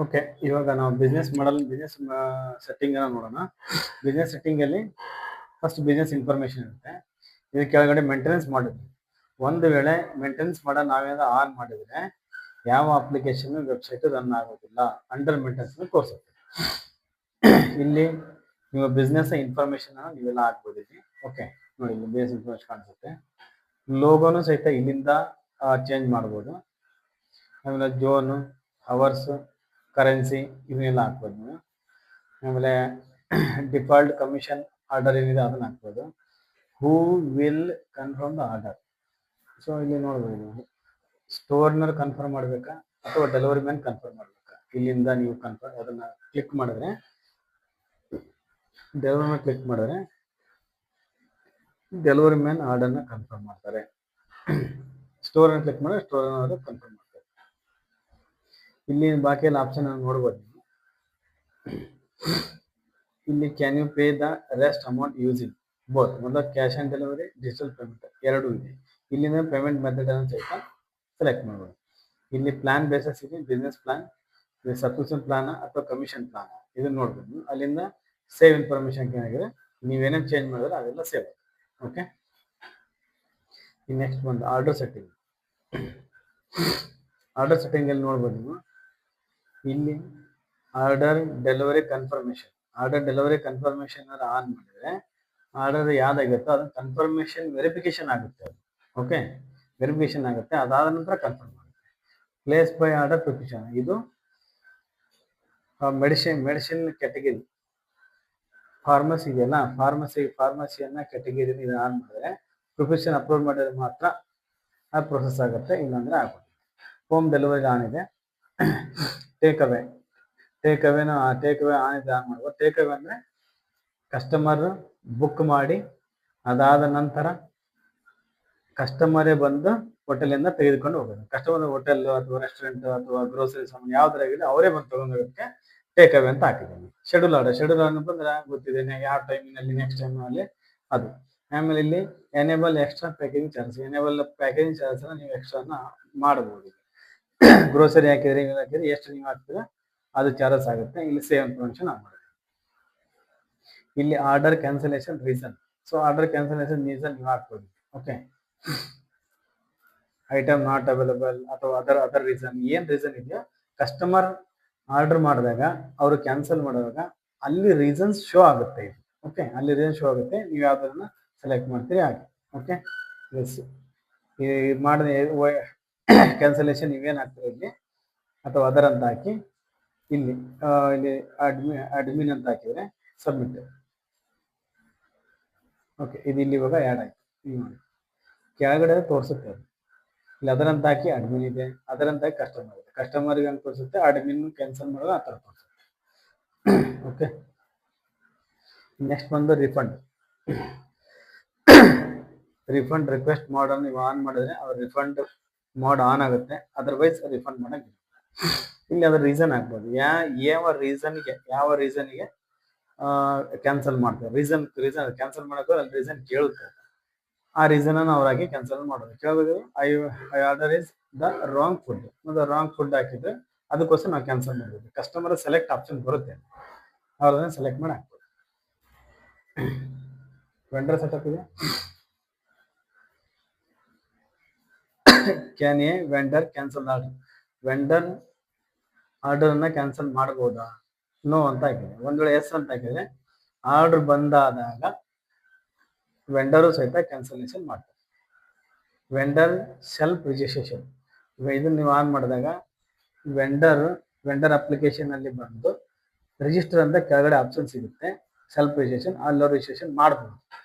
Okay, ಇವಾಗ ನಾವು business ಮಾಡಲ್ business setting ನೋಡೋಣ. ಬಿಸ್ನೆಸ್ ಸೆಟ್ಟಿಂಗ್ ಅಲ್ಲಿ ಫಸ್ಟ್ ಬಿಸ್ನೆಸ್ ಇನ್ಫಾರ್ಮೇಶನ್ ಇರುತ್ತೆ. ಇದು ಕೆಳಗಡೆ ಮೇಂಟೆನೆನ್ಸ್ ಮಾಡಿದ್ವಿ. ಒಂದು ವೇಳೆ ಮೇಂಟೆನೆನ್ಸ್ ಮಾಡೋ ನಾವೇನಾದ್ರು ಆನ್ ಮಾಡಿದ್ರೆ ಯಾವ ಅಪ್ಲಿಕೇಶನ್ ವೆಬ್ಸೈಟ್ ರನ್ ಆಗೋದಿಲ್ಲ, ಅಂಡರ್ ಮೇಂಟೆನೆನ್ಸ್ ತೋರಿಸುತ್ತೆ. ಇಲ್ಲಿ ನೀವು ಬಿಸ್ನೆಸ್ ಇನ್ಫಾರ್ಮೇಶನ್ ನೀವೆಲ್ಲ ಹಾಕ್ಬೋದು ಇಲ್ಲಿ. ಓಕೆ, ನೋಡಿ ಇಲ್ಲಿ ಬಿಸ್ನೆಸ್ ಇನ್ಫಾರ್ಮೇಶನ್ ಕಾಣಿಸುತ್ತೆ. ಲೋಗೋನು ಸಹಿತ ಇಲ್ಲಿಂದ ಚೇಂಜ್ ಮಾಡ್ಬೋದು. ಆಮೇಲೆ ಜೋನು, ಅವರ್ಸ್, ಕರೆನ್ಸಿ ಇವನ್ನೆಲ್ಲ ಹಾಕ್ಬೋದು ನೀವು. ಆಮೇಲೆ ಡಿಫಾಲ್ಟ್ ಕಮಿಷನ್ ಆರ್ಡರ್ ಏನಿದೆ ಅದನ್ನ ಹಾಕ್ಬೋದು. Who will confirm the order. So ಇಲ್ಲಿ ನೋಡ್ಬೋದು ನೀವು ಸ್ಟೋರ್ನರ್ ಕನ್ಫರ್ಮ್ ಮಾಡಬೇಕಾ ಅಥವಾ ಡೆಲಿವರಿ ಮ್ಯಾನ್ ಕನ್ಫರ್ಮ್ ಮಾಡಬೇಕಾ. ಇಲ್ಲಿಂದ ನೀವು ಕನ್ಫರ್ಮ್ ಅದನ್ನ ಕ್ಲಿಕ್ ಮಾಡಿದ್ರೆ ಡೆಲಿವರಿ ಮ್ಯಾನ್ ಕ್ಲಿಕ್ ಮಾಡಿದ್ರೆ ಡೆಲಿವರಿ ಮ್ಯಾನ್ ಆರ್ಡರ್ನ ಕನ್ಫರ್ಮ್ ಮಾಡ್ತಾರೆ. ಸ್ಟೋರ್ ಕ್ಲಿಕ್ ಮಾಡಿದ್ರೆ ಸ್ಟೋರ್ ಅವರು ಕನ್ಫರ್ಮ್ ಮಾಡ್ತಾರೆ. ಇಲ್ಲಿ ಬಾಕಿ ಎಲ್ಲ ಆಪ್ಷನ್ ನೋಡ್ಬೋದು ನೀವು. ಇಲ್ಲಿ can you pay the rest amount using both, ಮೊದಲು cash on delivery, digital payment ಎರಡೂ ಇದೆ. ಇಲ್ಲಿಂದ ಪೇಮೆಂಟ್ ಮೆಥಡ್ ಅನ್ನು ಸಹಿತ ಸೆಲೆಕ್ಟ್ ಮಾಡ್ಬೋದು. ಇಲ್ಲಿ ಪ್ಲಾನ್ ಬೇಸಸ್ ಇದೆ, ಬಿಸ್ನೆಸ್ ಪ್ಲಾನ್, ಸಬ್ಸ್ಕ್ರಿಪ್ಷನ್ ಪ್ಲಾನ್ ಅಥವಾ ಕಮಿಷನ್ ಪ್ಲಾನ್ ಇದನ್ನ ನೋಡ್ಬೋದು. ಅಲ್ಲಿಂದ ಸೇವ್ ಇನ್ಫಾರ್ಮೇಶನ್ ಏನಾಗಿದೆ ನೀವೇನೇನು ಚೇಂಜ್ ಮಾಡಿದ್ರೆ ಅದೆಲ್ಲ ಸೇವ್ ಆಗುತ್ತೆ. ಓಕೆ, ನೆಕ್ಸ್ಟ್ ಬಂದು ಆರ್ಡರ್ ಸೆಟ್ಟಿಂಗ್. ಆರ್ಡರ್ ಸೆಟ್ಟಿಂಗ್ ಅಲ್ಲಿ ನೋಡ್ಬೋದು ನೀವು. ಇಲ್ಲಿ order delivery confirmation, order delivery confirmation on ಮಾಡಿದ್ರೆ ಆರ್ಡರ್ ಯಾವ್ದಾಗಿರುತ್ತೋ ಅದನ್ನ ಕನ್ಫರ್ಮೇಶನ್ ವೆರಿಫಿಕೇಶನ್ ಆಗುತ್ತೆ. ಓಕೆ, ವೆರಿಫಿಕೇಶನ್ ಆಗುತ್ತೆ, ಅದಾದ ನಂತರ ಕನ್ಫರ್ಮ್ ಆಗುತ್ತೆ. ಪ್ಲೇಸ್ ಬೈ ಆರ್ಡರ್ ಪ್ರಿಪರೇಷನ್, ಇದು ಮೆಡಿಸಿನ್ ಕ್ಯಾಟಗರಿ ಫಾರ್ಮಸಿ ಇದೆಯಲ್ಲ, ಫಾರ್ಮಸಿಯನ್ನ ಕ್ಯಾಟಗರಿ ಇದು ಆನ್ ಮಾಡಿದ್ರೆ ಪ್ರಿಪರೇಷನ್ ಅಪ್ಲೋಡ್ ಮಾಡಿದ್ರೆ ಮಾತ್ರ ಆ ಪ್ರೊಸೆಸ್ ಆಗುತ್ತೆ, ಇಲ್ಲಾಂದ್ರೆ ಆಗುತ್ತೆ. ಹೋಮ್ ಡೆಲಿವರಿ ಆನ್ ಇದೆ. ಟೇಕ್ ಅವೇ ಆನ್ ಇದೆ, ಆನ್ ಮಾಡ್ಬೋದು. ಟೇಕ್ ಅವೇ ಅಂದ್ರೆ ಕಸ್ಟಮರ್ ಬುಕ್ ಮಾಡಿ ಅದಾದ ನಂತರ ಕಸ್ಟಮರೇ ಬಂದು ಹೋಟೆಲಿಂದ ತೆಗೆದುಕೊಂಡು ಹೋಗೋದು. ಕಸ್ಟಮರ್ ಹೋಟೆಲ್ ಅಥವಾ ರೆಸ್ಟೋರೆಂಟ್ ಅಥವಾ ಗ್ರೋಸರಿ ಸಾಮಾನು ಯಾವ್ದಾರಾಗಿದೆ ಅವರೇ ಬಂದು ತಗೊಂಡೋಗೋದಕ್ಕೆ ಟೇಕ್ ಅವೇ ಅಂತ ಹಾಕಿದ್ದೀನಿ. ಶೆಡ್ಯೂಲ್ ಆರ್ಡರ್ ಬಂದ್ರೆ ಗೊತ್ತಿದೆ ಯಾವ ಟೈಮಿನಲ್ಲಿ ನೆಕ್ಸ್ಟ್ ಟೈಮ್ ಅಲ್ಲಿ ಅದು. ಆಮೇಲೆ ಇಲ್ಲಿ enable extra packaging charge, enable packaging charge ನೀವು ಎಕ್ಸ್ಟ್ರಾನ ಮಾಡಬಹುದು. ಗ್ರೋಸರಿ ಹಾಕಿದ್ರೆ ಎಷ್ಟು ನೀವು ಹಾಕ್ತೀರಾ ಅದು ಚಾರ್ಜಸ್ ಆಗುತ್ತೆ. ಇಲ್ಲಿ ಸೇವ್ ಇನ್ಫಾರ್ಮೇಶನ್ ಆನ್ ಮಾಡಿ. ಇಲ್ಲಿ order cancellation reason, so order cancellation reason ನೀವು ಹಾಕ್ಬೋದು. ಓಕೆ, ಐಟಮ್ ನಾಟ್ ಅವೈಲಬಲ್ ಅಥವಾ ಅದರ್ ರೀಸನ್, ಏನ್ ರೀಸನ್ ಇದೆಯೋ ಕಸ್ಟಮರ್ ಆರ್ಡರ್ ಮಾಡಿದಾಗ ಅವರು ಕ್ಯಾನ್ಸಲ್ ಮಾಡುವಾಗ ಅಲ್ಲಿ ರೀಸನ್ಸ್ ಶೋ ಆಗುತ್ತೆ. ಓಕೆ, ಅಲ್ಲಿ ರೀಸನ್ ಶೋ ಆಗುತ್ತೆ, ನೀವು ಯಾವ್ದನ್ನ ಸೆಲೆಕ್ಟ್ ಮಾಡ್ತೀರಿ ಹಾಗೆ. ಓಕೆ, ಎಸ್ ಈ ಮಾಡಿದ ಕ್ಯಾನ್ಸಲೇಷನ್ ನೀವೇನು ಹಾಕ್ತೀರಿ ಇಲ್ಲಿ ಅಥವಾ ಅದರ್ ಅಂತ ಹಾಕಿ ಇಲ್ಲಿ ಅಡ್ಮಿನ್ ಅಂತ ಹಾಕಿದ್ರೆ ಸಬ್ಮಿಟ್. ಓಕೆ, ಇದು ಇಲ್ಲಿ ಇವಾಗ ಆ್ಯಡ್ ಆಯ್ತು. ನೋಡಿ ಕೆಳಗಡೆ ತೋರಿಸುತ್ತೆ ಅದು. ಇಲ್ಲಿ ಅದರಂತ ಹಾಕಿ ಅಡ್ಮಿನ್ ಇದೆ, ಅದರಂತ ಹಾಕಿ ಕಸ್ಟಮರ್ ಇದೆ. ಕಸ್ಟಮರ್ಗೆ ಅಂತ ತೋರಿಸುತ್ತೆ, ಅಡ್ಮಿನ್ ಕ್ಯಾನ್ಸಲ್ ಮಾಡೋದು ಆ ಥರ ತೋರಿಸುತ್ತೆ. ಓಕೆ, ನೆಕ್ಸ್ಟ್ ಬಂದು ರಿಫಂಡ್ ರಿಕ್ವೆಸ್ಟ್ ಮಾಡನ್ನು ನೀವು ಆನ್ ಮಾಡಿದ್ರೆ ಅವ್ರ ರಿಫಂಡ್ ಮೋಡ್ ಆನ್ ಆಗುತ್ತೆ, ಅದರ್ವೈಸ್ ರಿಫಂಡ್ ಮಾಡಕ್ಕೆ. ಇಲ್ಲಿ ಅದ್ರ ರೀಸನ್ ಆಗ್ಬೋದು, ಯಾವ ರೀಸನ್ಗೆ ಕ್ಯಾನ್ಸಲ್ ಮಾಡ್ತಾರೆ. ರೀಸನ್ ಕ್ಯಾನ್ಸಲ್ ಮಾಡೋಕೆ ಅಲ್ಲಿ ರೀಸನ್ ಕೇಳುತ್ತೆ, ಆ ರೀಸನ್ ಅನ್ನು ಅವರಾಗಿ ಕ್ಯಾನ್ಸಲ್ ಮಾಡೋದು. ಕೇಳಬೇಕು I order is the wrong food, ಮತ್ತು ರಾಂಗ್ ಫುಡ್ ಹಾಕಿದ್ರೆ ಅದಕ್ಕೋಸ್ಕರ ನಾವು ಕ್ಯಾನ್ಸಲ್ ಮಾಡಬೇಕು. ಕಸ್ಟಮರ್ ಸೆಲೆಕ್ಟ್ ಆಪ್ಷನ್ ಬರುತ್ತೆ, ಅವ್ರನ್ನ ಸೆಲೆಕ್ಟ್ ಮಾಡಿ ಹಾಕ್ಬೋದು. ವೆಂಡರ್ ಸೆಟಪ್ ಇದೆ. Can A vendor cancel order, vendor ಆರ್ಡರ್ನ ಕ್ಯಾನ್ಸಲ್ ಮಾಡಬಹುದಾ? ನೋ ಅಂತ ಹಾಕಿದೆ. ಒಂದ್ ವೇಳೆ ಎಸ್ ಅಂತ ಹಾಕಿದ್ರೆ ಆರ್ಡರ್ ಬಂದಾದಾಗ ವೆಂಡರು ಸಹಿತ ಕ್ಯಾನ್ಸಲೇಷನ್ ಮಾಡ್ತಾರೆ. ವೆಂಡರ್ ಸೆಲ್ಫ್ ರಿಜಿಸ್ಟ್ರೇಷನ್, ಇದನ್ನ ನೀವು ಆನ್ ಮಾಡಿದಾಗ ವೆಂಡರ್ ಅಪ್ಲಿಕೇಶನ್ ಅಲ್ಲಿ ಬಂದು ರಿಜಿಸ್ಟರ್ ಅಂತ ಕೆಳಗಡೆ ಆಪ್ಷನ್ ಸಿಗುತ್ತೆ, ಸೆಲ್ಫ್ ರಿಜಿಸ್ಟ್ರೇಷನ್, ಅಲ್ಲಿ ರಿಜಿಸ್ಟ್ರೇಷನ್ ಮಾಡಬಹುದು.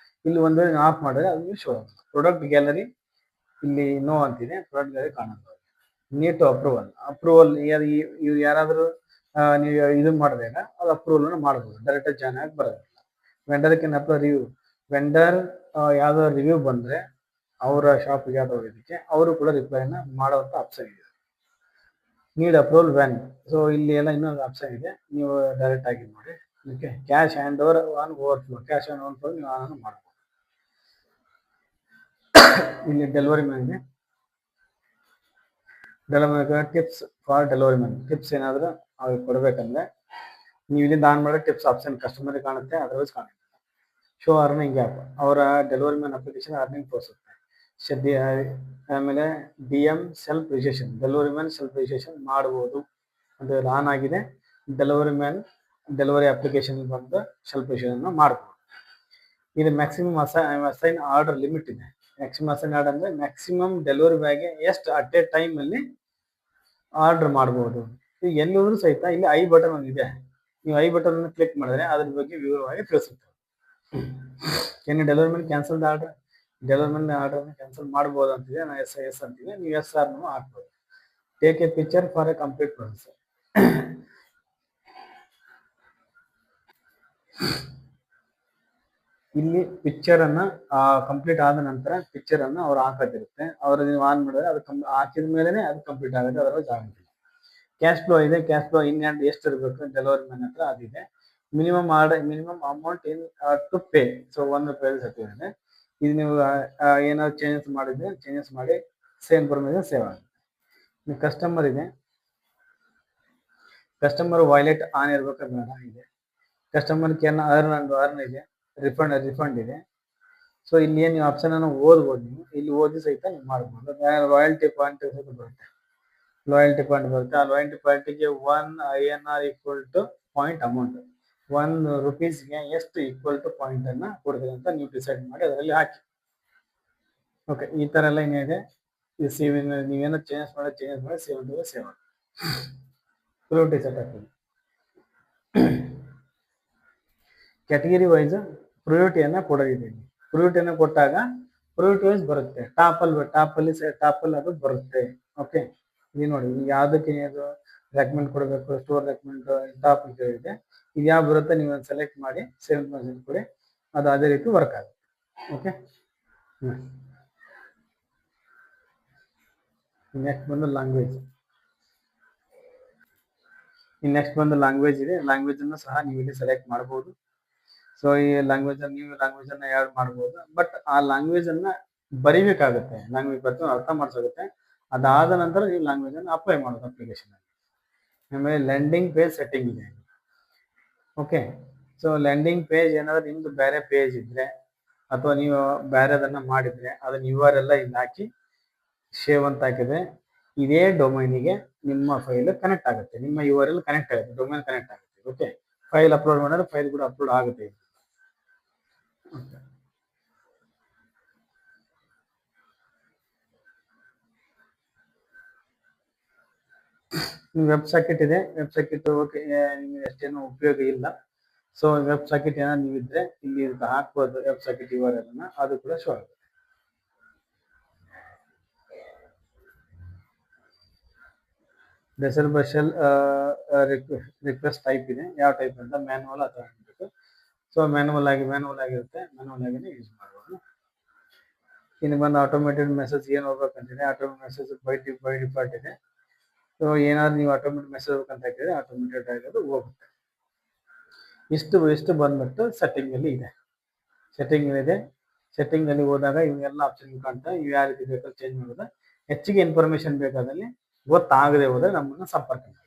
ಇಲ್ಲಿ ಒಂದು ವೇಳೆ ಆಫ್ ಮಾಡಿದ್ರೆ ಅದು ಶೋ ಆಗುತ್ತೆ. ಪ್ರಾಡಕ್ಟ್ ಗ್ಯಾಲರಿ ಇಲ್ಲಿ ನೋ ಅಂತಿದೆ, ಪ್ರಾಡಕ್ಟ್ ಗ್ಯಾಲರಿ ಕಾಣುತ್ತೆ. ನೀಡ್ ಟು ಅಪ್ರೂವಲ್ ಇವ್ರು ಯಾರಾದರೂ ನೀವು ಇದು ಮಾಡಿದಾಗ ಅದು ಅಪ್ರೂವಲ್ ಮಾಡಬಹುದು, ಡೈರೆಕ್ಟ್ ಜಾಯ್ನ್ ಆಗಿ ಬರೋದಿಲ್ಲ. Vendor can approve review, vendor ಯಾವ್ದಾದ್ರು ರಿವ್ಯೂ ಬಂದ್ರೆ ಅವರ ಶಾಪಿಗೆ ಯಾವ್ದಾದ್ರು ಇದಕ್ಕೆ ಅವರು ಕೂಡ ರಿಪ್ಲೈನ ಮಾಡುವಂತ ಆಪ್ಷನ್ ಇದೆ. ನೀಡ್ ಅಪ್ರೂವಲ್ ವ್ಯಾನ್, ಸೊ ಇಲ್ಲಿ ಎಲ್ಲ ಇನ್ನೊಂದು ಆಪ್ಷನ್ ಇದೆ, ನೀವು ಡೈರೆಕ್ಟ್ ಆಗಿ ನೋಡಿ. Okay, cash hand over on overflow, cash on overflow ನೀವು ಆನ್ ಮಾಡಬಹುದು. ಇಲ್ಲಿ ಡೆಲಿವರಿ ಮ್ಯಾನ್ಗೆ tips for delivery man, tips ಏನಾದರೂ ಅವ್ರಿಗೆ ಕೊಡಬೇಕಂದ್ರೆ ನೀವು ಇಲ್ಲಿಂದ ಆನ್ ಮಾಡೋ ಟಿಪ್ಸ್ ಆಪ್ಷನ್ ಕಸ್ಟಮರಿಗೆ ಕಾಣುತ್ತೆ, ಅದರ್ವೈಸ್ ಕಾಣುತ್ತೆ. ಶೋ ಅರ್ನಿಂಗ್ ಆ್ಯಪ್ ಅವರ ಡೆಲಿವರಿ ಮ್ಯಾನ್ ಅಪ್ಲಿಕೇಶನ್ ಅರ್ನಿಂಗ್ ತೋರಿಸುತ್ತೆ. ಆಮೇಲೆ DM self registration, delivery man self registration ಮಾಡ್ಬೋದು. ಅದು ಆನ್ ಆಗಿದೆ. ಡೆಲಿವರಿ ಮ್ಯಾನ್ ಡೆಲಿವರಿ ಅಪ್ಲಿಕೇಶನ್ ಬಂದು ಸೆಲ್ಫ್ ರಿಜಿಸ್ಟ್ರೇಷನ್ ಮಾಡ್ಬೋದು. ಇದು ಮ್ಯಾಕ್ಸಿಮಮ್ ಅಸೈನ್ ಆರ್ಡರ್ ಲಿಮಿಟ್ ಇದೆ. ಮ್ಯಾಕ್ಸಿಮಮ್ ಅಸೈನ್ ಆರ್ಡರ್ ಅಂದರೆ ಮ್ಯಾಕ್ಸಿಮಮ್ ಡೆಲಿವರಿ ಬ್ಯಾಗೆ ಎಷ್ಟು ಅಟ್ ಎ ಟೈಮಲ್ಲಿ ಆರ್ಡರ್ ಮಾಡ್ಬೋದು. ಈಗ ಎಲ್ಲಿ ಹೋದ್ರೂ ಸಹಿತ ಇಲ್ಲಿ ಐ ಬಟನ್ ಒಂದಿದೆ. ನೀವು ಐ ಬಟನ್ ಅನ್ನು ಕ್ಲಿಕ್ ಮಾಡಿದ್ರೆ ಅದ್ರ ಬಗ್ಗೆ ವಿವರವಾಗಿ ತಿಳಿಸುತ್ತೆ. ಏನು delivery man cancelled order, delivery man ಆರ್ಡರ್ನ ಕ್ಯಾನ್ಸಲ್ ಮಾಡ್ಬೋದು ಅಂತಿದೆ. ನಾನು ಎಸ್ ಅಂತಿದೆ. ನೀವು SR ಹಾಕ್ಬೋದು. Take A picture for A complete process. ಇಲ್ಲಿ ಪಿಕ್ಚರ್ ಅನ್ನ ಕಂಪ್ಲೀಟ್ ಆದ ನಂತರ ಪಿಕ್ಚರ್ ಅನ್ನ ಅವ್ರು ಹಾಕೋದಿರುತ್ತೆ. ಅವ್ರು ನೀವು ಆನ್ ಮಾಡಿದ್ರೆ ಅದು ಹಾಕಿದ ಮೇಲೆನೆ ಅದು ಕಂಪ್ಲೀಟ್ ಆಗುತ್ತೆ, ಅದರೊಳಗೆ ಆಗುತ್ತೆ. ಕ್ಯಾಶ್ ಫ್ಲೋ ಇದೆ. ಕ್ಯಾಶ್ ಫ್ಲೋ ಇನ್ ಹ್ಯಾಂಡ್ ಎಷ್ಟು ಇರಬೇಕು ಡೆಲಿವರಿ ಮ್ಯಾನ್ ಹತ್ರ ಅದಿದೆ. Minimum amount in to pay. So ₹1 ಇದೆ. ಇದು ನೀವು ಏನಾದ್ರು ಚೇಂಜಸ್ ಮಾಡಿದ್ರೆ ಚೇಂಜಸ್ ಮಾಡಿ ಸೇಮ್ ಇನ್ಫಾರ್ಮೇಷನ್ ಸೇವ್ ಆಗುತ್ತೆ. ಕಸ್ಟಮರ್ ಇದೆ. ಕಸ್ಟಮರ್ ವಾಲೆಟ್ ಆನ್ ಇರ್ಬೇಕು ಬೇಡ ಇದೆ. ಕಸ್ಟಮರ್ ಕ್ಯಾನ್ ಅರ್ನ್ ಇದೆ. ರಿಫಂಡ್ ಇದೆ. ಸೊ ಇಲ್ಲಿ ಏನು ಆಪ್ಷನ್ ಅನ್ನು ಓದ್ಬೋದು. ನೀವು ಇಲ್ಲಿ ಓದಿ ಸಹಿತ ನೀವು ಮಾಡ್ಬೋದು. ರಾಯಲ್ಟಿ ಪಾಯಿಂಟ್ ಬರುತ್ತೆ. ಲಾಯಲ್ಟಿ ಪಾಯಿಂಟ್ ಬರುತ್ತೆ. ಆ ಲಾಯಲ್ಟಿ ಪಾಯಿಂಟಿಗೆ 1 INR equal to point amount. ₹1 ಎಷ್ಟು ಈಕ್ವಲ್ ಟು ಪಾಯಿಂಟ್ ಅನ್ನ ಕೊಡ್ತೀವಿ ಅಂತ ನೀವು ಡಿಸೈಡ್ ಮಾಡಿ ಅದರಲ್ಲಿ ಹಾಕಿ. ಓಕೆ, ಈ ತರ ಎಲ್ಲ ಏನಿದೆ ಈ ಸೇವ್ ನೀವೇನೋ ಚೇಂಜಸ್ ಮಾಡಿ ಸೇವ್ ಮಾಡಿ ಪ್ರೊರಿಟಿ ಸೆಟ್ ಆಗ್ತದೆ. ಕ್ಯಾಟಗರಿ ವೈಸ್ ಪ್ರೊರಿಟಿಯನ್ನ ಕೊಡೋದಿದೆ. ಪ್ರೊರಿಟಿಯನ್ನ ಕೊಟ್ಟಾಗ ಪ್ರೊರಿಟಿ ವೈಸ್ ಬರುತ್ತೆ. ಟಾಪಲ್ಲಿ ಅದು ಬರುತ್ತೆ. ಓಕೆ, ಇದು ನೋಡಿ ಯಾವುದಕ್ಕೆ ಅದು ರೆಕಮೆಂಡ್ ಕೊಡಬೇಕು, ಸ್ಟೋರ್ ರೆಕಮೆಂಡ್ ಟಾಪ್ ಇದೆ. ಇದು ಯಾವ ಬರುತ್ತೆ ನೀವು ಸೆಲೆಕ್ಟ್ ಮಾಡಿ ಸೇವ್ ಕೊಡಿ, ಅದು ಅದೇ ರೀತಿ ವರ್ಕ್ ಆಗುತ್ತೆ. ಓಕೆ, ನೆಕ್ಸ್ಟ್ ಬಂದು ಲ್ಯಾಂಗ್ವೇಜ್. ನೆಕ್ಸ್ಟ್ ಬಂದು ಲ್ಯಾಂಗ್ವೇಜ್ ಇದೆ. ಲ್ಯಾಂಗ್ವೇಜ್ ಅನ್ನು ಸಹ ನೀವು ಇಲ್ಲಿ ಸೆಲೆಕ್ಟ್ ಮಾಡಬಹುದು. ಸೊ ಈ ಲ್ಯಾಂಗ್ವೇಜ್ ಅನ್ನ ಆ್ಯಡ್ ಮಾಡ್ಬೋದು. ಬಟ್ ಆ ಲ್ಯಾಂಗ್ವೇಜ್ ಅನ್ನ ಬರಿಬೇಕಾಗುತ್ತೆ. ಲ್ಯಾಂಗ್ವೇಜ್ ಬರ್ತು ಅರ್ಥ ಮಾಡಿಸೋಗುತ್ತೆ. ಅದಾದ ನಂತರ ನೀವು ಲ್ಯಾಂಗ್ವೇಜ್ ಅನ್ನು ಅಪ್ಲೈ ಮಾಡೋದು ಅಪ್ಲಿಕೇಶನ್ ಅಲ್ಲಿ. ಆಮೇಲೆ ಲ್ಯಾಂಡಿಂಗ್ ಪೇಜ್ ಸೆಟ್ಟಿಂಗ್ ಇದೆ. ಓಕೆ, ಸೊ ಲ್ಯಾಂಡಿಂಗ್ ಪೇಜ್ ಏನಾದ್ರು ನಿಮ್ದು ಬೇರೆ ಪೇಜ್ ಇದ್ರೆ ಅಥವಾ ನೀವು ಬೇರೆದನ್ನ ಮಾಡಿದ್ರೆ ಅದನ್ನ URL ಇಲ್ಲಿ ಹಾಕಿ ಸೇವ್ ಅಂತ ಹಾಕಿದ್ರೆ ಇದೇ ಡೊಮೈನಿಗೆ ನಿಮ್ಮ ಫೈಲ್ ಕನೆಕ್ಟ್ ಆಗುತ್ತೆ. ನಿಮ್ಮ URL ಕನೆಕ್ಟ್ ಆಗುತ್ತೆ, ಡೊಮೈನ್ ಕನೆಕ್ಟ್ ಆಗುತ್ತೆ. ಓಕೆ, ಫೈಲ್ ಅಪ್ಲೋಡ್ ಮಾಡಿದ್ರೆ ಫೈಲ್ ಕೂಡ ಅಪ್ಲೋಡ್ ಆಗುತ್ತೆ. ವೆಬ್ ಸಾಕೆಟ್ ಇದೆ. ವೆಬ್ ಸಾಕೆಟ್ ಓಕೆ, ನಿಮಗೆ ಅಷ್ಟೇನು ಉಪಯೋಗ ಇಲ್ಲ. ಸೊ ವೆಬ್ ಸಾಕೆಟ್ ಏನಾದ್ರು ನೀವು ಇದ್ರೆ ಇಲ್ಲಿ ಹಾಕ್ಬೋದು. ವೆಬ್ ಸಾಕೆಟ್ URL ಅನ್ನ, ಅದು ಕೂಡ ಶೋ ಆಗುತ್ತೆ. ಡೆಸರ್ಬಲ್ ರಿಕ್ವೆಸ್ಟ್ ಟೈಪ್ ಇದೆ. ಯಾವ ಟೈಪ್ ಅಂತ ಮ್ಯಾನುವಲ್ ಅಥವಾ ಮಾಡಬೇಕು. ಸೊ ಮ್ಯಾನುವಲ್ ಆಗಿರುತ್ತೆ. ಮ್ಯಾನುವಲ್ ಆಗಿನೇ ಯೂಸ್ ಮಾಡ್ಬೋದು. ಇನ್ನು ಬಂದು ಆಟೋಮೇಟೆಡ್ ಮೆಸೇಜ್ ಏನು ಹೋಗ್ಬೇಕಂತಿದೆ. ಆಟೋಮೇಟೆಡ್ ಮೆಸೇಜ್ ಬೈ ಡಿಫಾಲ್ಟ್ ಇದೆ. ಸೊ ಏನಾದ್ರು ನೀವು ಆಟೋಮೇಟೆಡ್ ಮೆಸೇಜ್ ಹೋಗ್ಬೇಕಂತ ಹಾಕಿದ್ರೆ ಆಟೋಮೇಟೆಡ್ ಆಗೋದು ಹೋಗುತ್ತೆ. ಇಷ್ಟು ಬಂದ್ಬಿಟ್ಟು ಸೆಟ್ಟಿಂಗ್ ಅಲ್ಲಿ ಇದೆ. ಸೆಟ್ಟಿಂಗ್ ಅಲ್ಲಿ ಹೋದಾಗ ಇವೆಲ್ಲ ಆಪ್ಷನ್ ಕಾಣ್ತಾ ಇವು ಯಾವ ರೀತಿ ಬೇಕಾದ್ರೆ ಚೇಂಜ್ ಮಾಡೋದು. ಹೆಚ್ಚಿಗೆ ಇನ್ಫಾರ್ಮೇಶನ್ ಬೇಕಾದಲ್ಲಿ ಗೊತ್ತಾಗದೆ ಹೋದ್ರೆ ನಮ್ಮನ್ನ ಸಂಪರ್ಕ ಮಾಡಿ.